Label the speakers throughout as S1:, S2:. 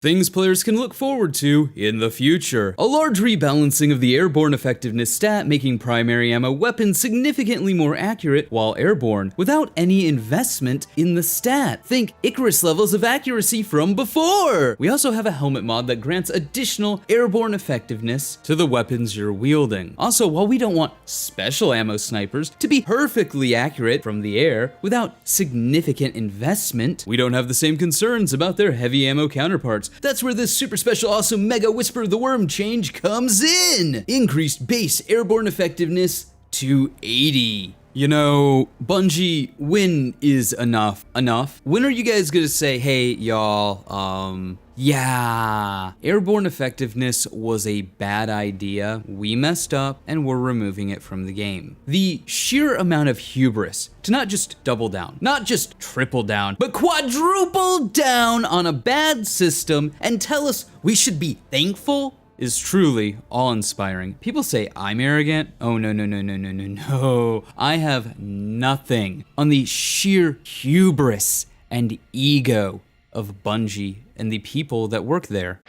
S1: Things players can look forward to in the future. A large rebalancing of the airborne effectiveness stat, making primary ammo weapons significantly more accurate while airborne, without any investment in the stat. Think Icarus levels of accuracy from before! We also have a helmet mod that grants additional airborne effectiveness to the weapons you're wielding. Also, while we don't want special ammo snipers to be perfectly accurate from the air without significant investment, we don't have the same concerns about their heavy ammo counterparts. That's where this super special awesome Mega Whisper the Worm change comes in! Increased base airborne effectiveness to 80. You know, Bungie, when is enough enough? When are you guys gonna say, hey, y'all, yeah, airborne effectiveness was a bad idea, we messed up, and we're removing it from the game. The sheer amount of hubris to not just double down, not just triple down, but quadruple down on a bad system and tell us we should be thankful is truly awe-inspiring. People say I'm arrogant. Oh, no. I have nothing on the sheer hubris and ego of Bungie and the people that work there.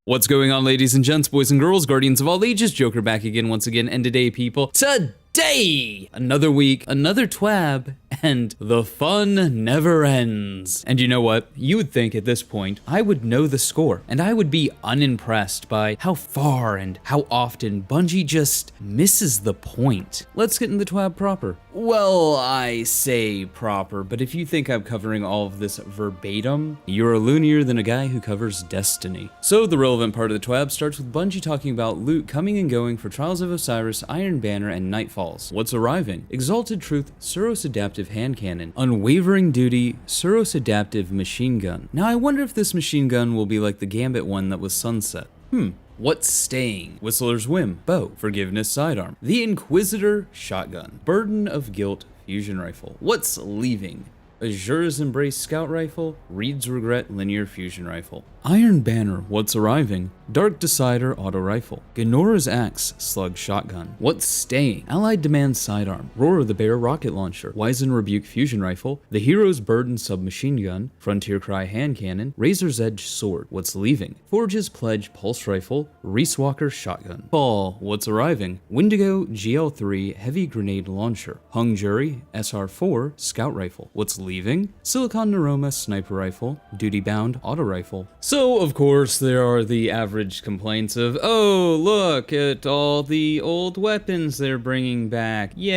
S1: What's going on, ladies and gents, boys and girls, guardians of all ages? Joker back again once again, and today, people, today, another week, another TWAB, and the fun never ends. And you know what? You would think at this point, I would know the score, and I would be unimpressed by how far and how often Bungie just misses the point. Let's get in the TWAB proper. Well, I say proper, but if you think I'm covering all of this verbatim, you're a loonier than a guy who covers Destiny. So the relevant part of the TWAB starts with Bungie talking about loot coming and going for Trials of Osiris, Iron Banner, and Nightfalls. What's arriving? Exalted Truth, Suros Adaptive Hand Cannon, Unwavering Duty, Suros Adaptive Machine Gun. Now I wonder if this machine gun will be like the Gambit one that was sunset. What's staying? Whistler's Whim, Bow, Forgiveness Sidearm, The Inquisitor Shotgun, Burden of Guilt Fusion Rifle. What's leaving? Azure's Embrace Scout Rifle, Reed's Regret Linear Fusion Rifle. Iron Banner, what's arriving? Dark Decider Auto Rifle, Ganora's Axe Slug Shotgun. What's staying? Allied Demand Sidearm, Roar the Bear Rocket Launcher, Wizen Rebuke Fusion Rifle, The Hero's Burden Submachine Gun, Frontier Cry Hand Cannon, Razor's Edge Sword. What's leaving? Forge's Pledge Pulse Rifle, Reese Walker Shotgun. Fall, what's arriving? Wendigo GL3 Heavy Grenade Launcher, Hung Jury SR4 Scout Rifle. What's leaving? Silicon Neuroma Sniper Rifle, Duty Bound Auto Rifle. So, of course, there are the average complaints of, oh, look at all the old weapons they're bringing back. Yay!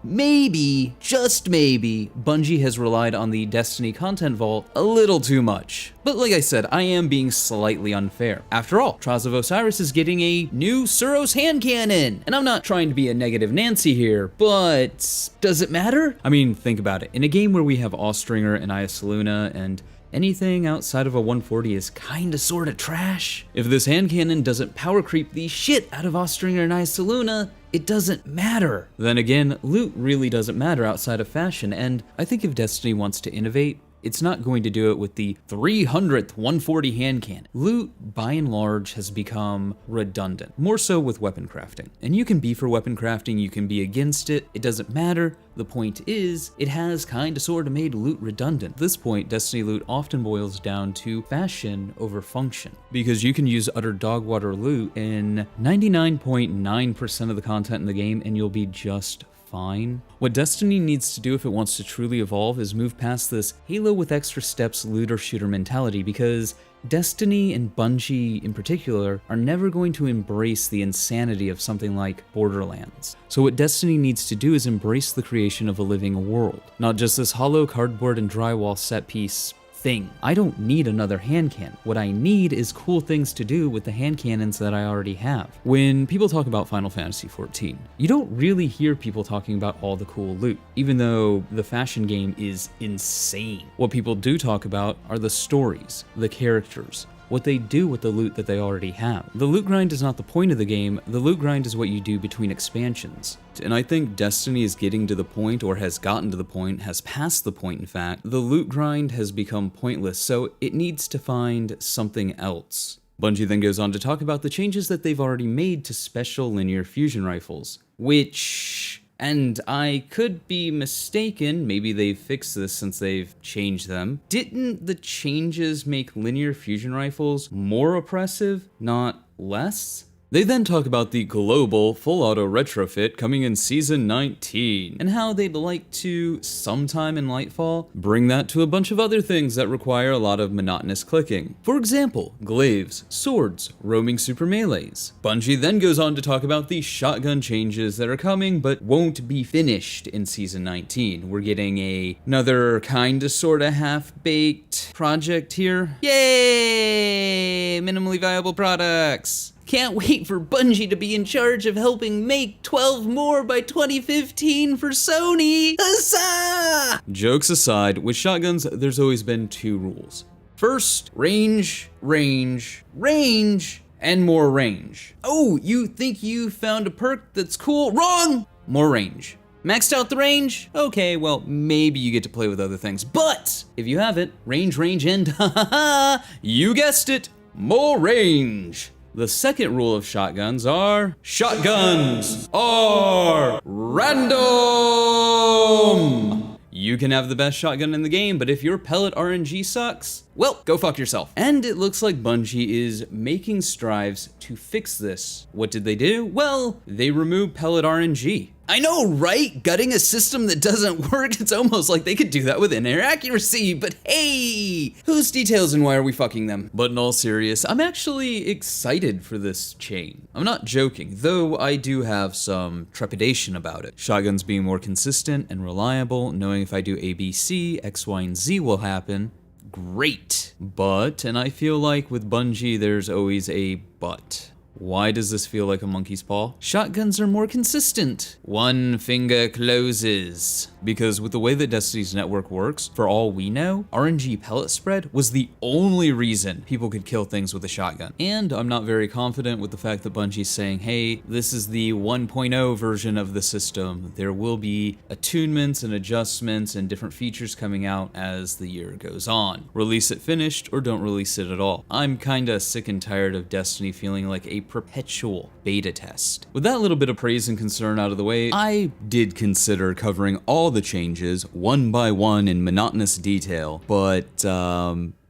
S1: Maybe, just maybe, Bungie has relied on the Destiny content vault a little too much. But like I said, I am being slightly unfair. After all, Trials of Osiris is getting a new Suros hand cannon. And I'm not trying to be a negative Nancy here, but does it matter? I mean, think about it. In a game where we have Austringer and Iasaluna and anything outside of a 140 is kinda sorta trash. If this hand cannon doesn't power creep the shit out of Austringer and Iasaluna, it doesn't matter. Then again, loot really doesn't matter outside of fashion, and I think if Destiny wants to innovate, it's not going to do it with the 300th 140 hand cannon. Loot, by and large, has become redundant, more so with weapon crafting. And you can be for weapon crafting, you can be against it, it doesn't matter. The point is, it has kinda sorta made loot redundant. At this point, Destiny loot often boils down to fashion over function, because you can use utter dogwater loot in 99.9% of the content in the game and you'll be just fine. What Destiny needs to do if it wants to truly evolve is move past this Halo with extra steps looter shooter mentality, because Destiny and Bungie in particular are never going to embrace the insanity of something like Borderlands. So what Destiny needs to do is embrace the creation of a living world, not just this hollow cardboard and drywall set piece thing. I don't need another hand cannon. What I need is cool things to do with the hand cannons that I already have. When people talk about Final Fantasy XIV, you don't really hear people talking about all the cool loot, even though the fashion game is insane. What people do talk about are the stories, the characters, what they do with the loot that they already have. The loot grind is not the point of the game, the loot grind is what you do between expansions. And I think Destiny is getting to the point, or has gotten to the point, has passed the point in fact, the loot grind has become pointless, so it needs to find something else. Bungie then goes on to talk about the changes that they've already made to special linear fusion rifles, which... and I could be mistaken, maybe they've fixed this since they've changed them. Didn't the changes make linear fusion rifles more oppressive, not less? They then talk about the global full auto retrofit coming in Season 19, and how they'd like to, sometime in Lightfall, bring that to a bunch of other things that require a lot of monotonous clicking. For example, glaives, swords, roaming super melees. Bungie then goes on to talk about the shotgun changes that are coming but won't be finished in Season 19. We're getting another kinda sorta half-baked project here. Yay! Minimally viable products! Can't wait for Bungie to be in charge of helping make 12 more by 2015 for Sony! Huzzah! Jokes aside, with shotguns, there's always been two rules. First, range, range, range, and more range. Oh, you think you found a perk that's cool? Wrong! More range. Maxed out the range? Okay, well, maybe you get to play with other things. But, if you have it, range, and you guessed it, more range. The second rule of shotguns are, shotguns are random! You can have the best shotgun in the game, but if your pellet RNG sucks, well, go fuck yourself. And it looks like Bungie is making strides to fix this. What did they do? Well, they removed pellet RNG. I know, right? Gutting a system that doesn't work, it's almost like they could do that with in-air accuracy, but hey! Whose details and why are we fucking them? But in all serious, I'm actually excited for this chain. I'm not joking, though I do have some trepidation about it. Shotguns being more consistent and reliable, knowing if I do A, B, C, X, Y, and Z will happen. Great. But, and I feel like with Bungie, there's always a but. Why does this feel like a monkey's paw? Shotguns are more consistent. One finger closes. Because with the way that Destiny's network works, for all we know, RNG pellet spread was the only reason people could kill things with a shotgun. And I'm not very confident with the fact that Bungie's saying, hey, this is the 1.0 version of the system. There will be attunements and adjustments and different features coming out as the year goes on. Release it finished or don't release it at all. I'm kinda sick and tired of Destiny feeling like a perpetual beta test. With that little bit of praise and concern out of the way, I did consider covering all the changes one by one in monotonous detail, but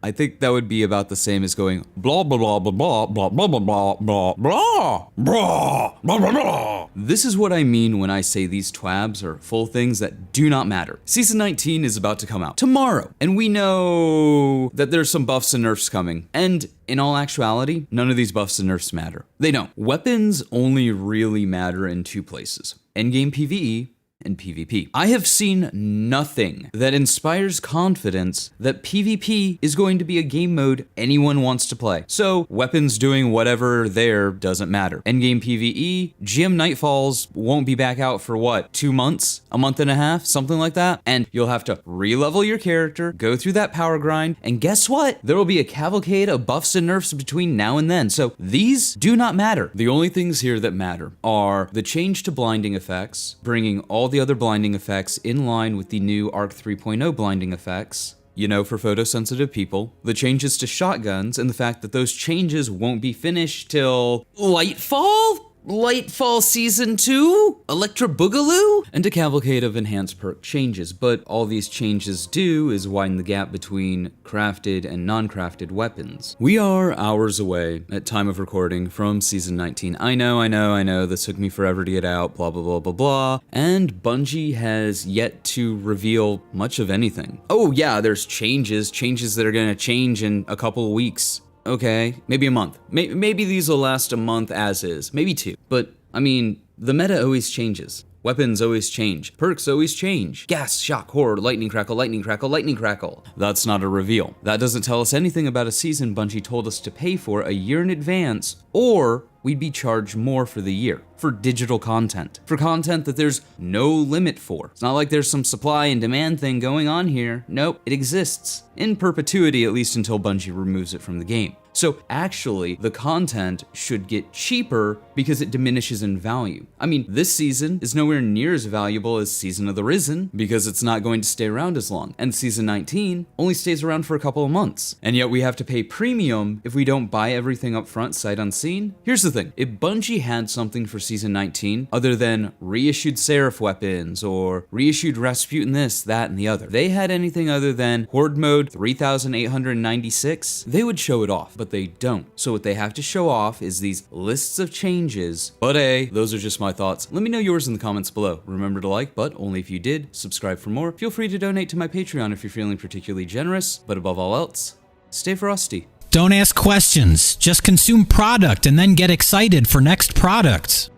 S1: I think that would be about the same as going blah blah blah blah blah blah blah blah blah blah blah blah blah blah. This is what I mean when I say these TWABs are full things that do not matter. Season 19 is about to come out tomorrow, and we know that there's some buffs and nerfs coming, and in all actuality, none of these buffs and nerfs matter. They don't. Weapons only really matter in two places: endgame PvE and PvP. I have seen nothing that inspires confidence that PvP is going to be a game mode anyone wants to play. So weapons doing whatever there doesn't matter. Endgame PvE, GM Nightfalls won't be back out for what, 2 months? A month and a half? Something like that? And you'll have to re-level your character, go through that power grind, and guess what? There will be a cavalcade of buffs and nerfs between now and then. So these do not matter. The only things here that matter are the change to blinding effects, bringing all the other blinding effects in line with the new ARC 3.0 blinding effects, you know, for photosensitive people, the changes to shotguns, and the fact that those changes won't be finished till Lightfall? Lightfall Season 2? Electra Boogaloo? And a cavalcade of enhanced perk changes, but all these changes do is widen the gap between crafted and non-crafted weapons. We are hours away at time of recording from Season 19. I know, this took me forever to get out, blah, blah, blah, blah, blah. And Bungie has yet to reveal much of anything. Oh yeah, there's changes that are gonna change in a couple of weeks. Okay, maybe a month. Maybe these will last a month as is, maybe 2. But, I mean, the meta always changes. Weapons always change. Perks always change. Gas, shock, horror, lightning crackle, lightning crackle, lightning crackle. That's not a reveal. That doesn't tell us anything about a season Bungie told us to pay for a year in advance, or we'd be charged more for the year, for digital content, for content that there's no limit for. It's not like there's some supply and demand thing going on here. Nope, it exists in perpetuity, at least until Bungie removes it from the game. So actually, the content should get cheaper because it diminishes in value. I mean, this season is nowhere near as valuable as Season of the Risen because it's not going to stay around as long. And Season 19 only stays around for a couple of months. And yet we have to pay premium if we don't buy everything up front sight unseen. Here's the thing, if Bungie had something for Season 19 other than reissued Seraph weapons or reissued Rasputin this, that, and the other, they had anything other than Horde Mode 3896, they would show it off. But they don't. So what they have to show off is these lists of changes. But hey, those are just my thoughts. Let me know yours in the comments below. Remember to like, but only if you did. Subscribe for more. Feel free to donate to my Patreon if you're feeling particularly generous. But above all else, stay frosty.
S2: Don't ask questions. Just consume product and then get excited for next products.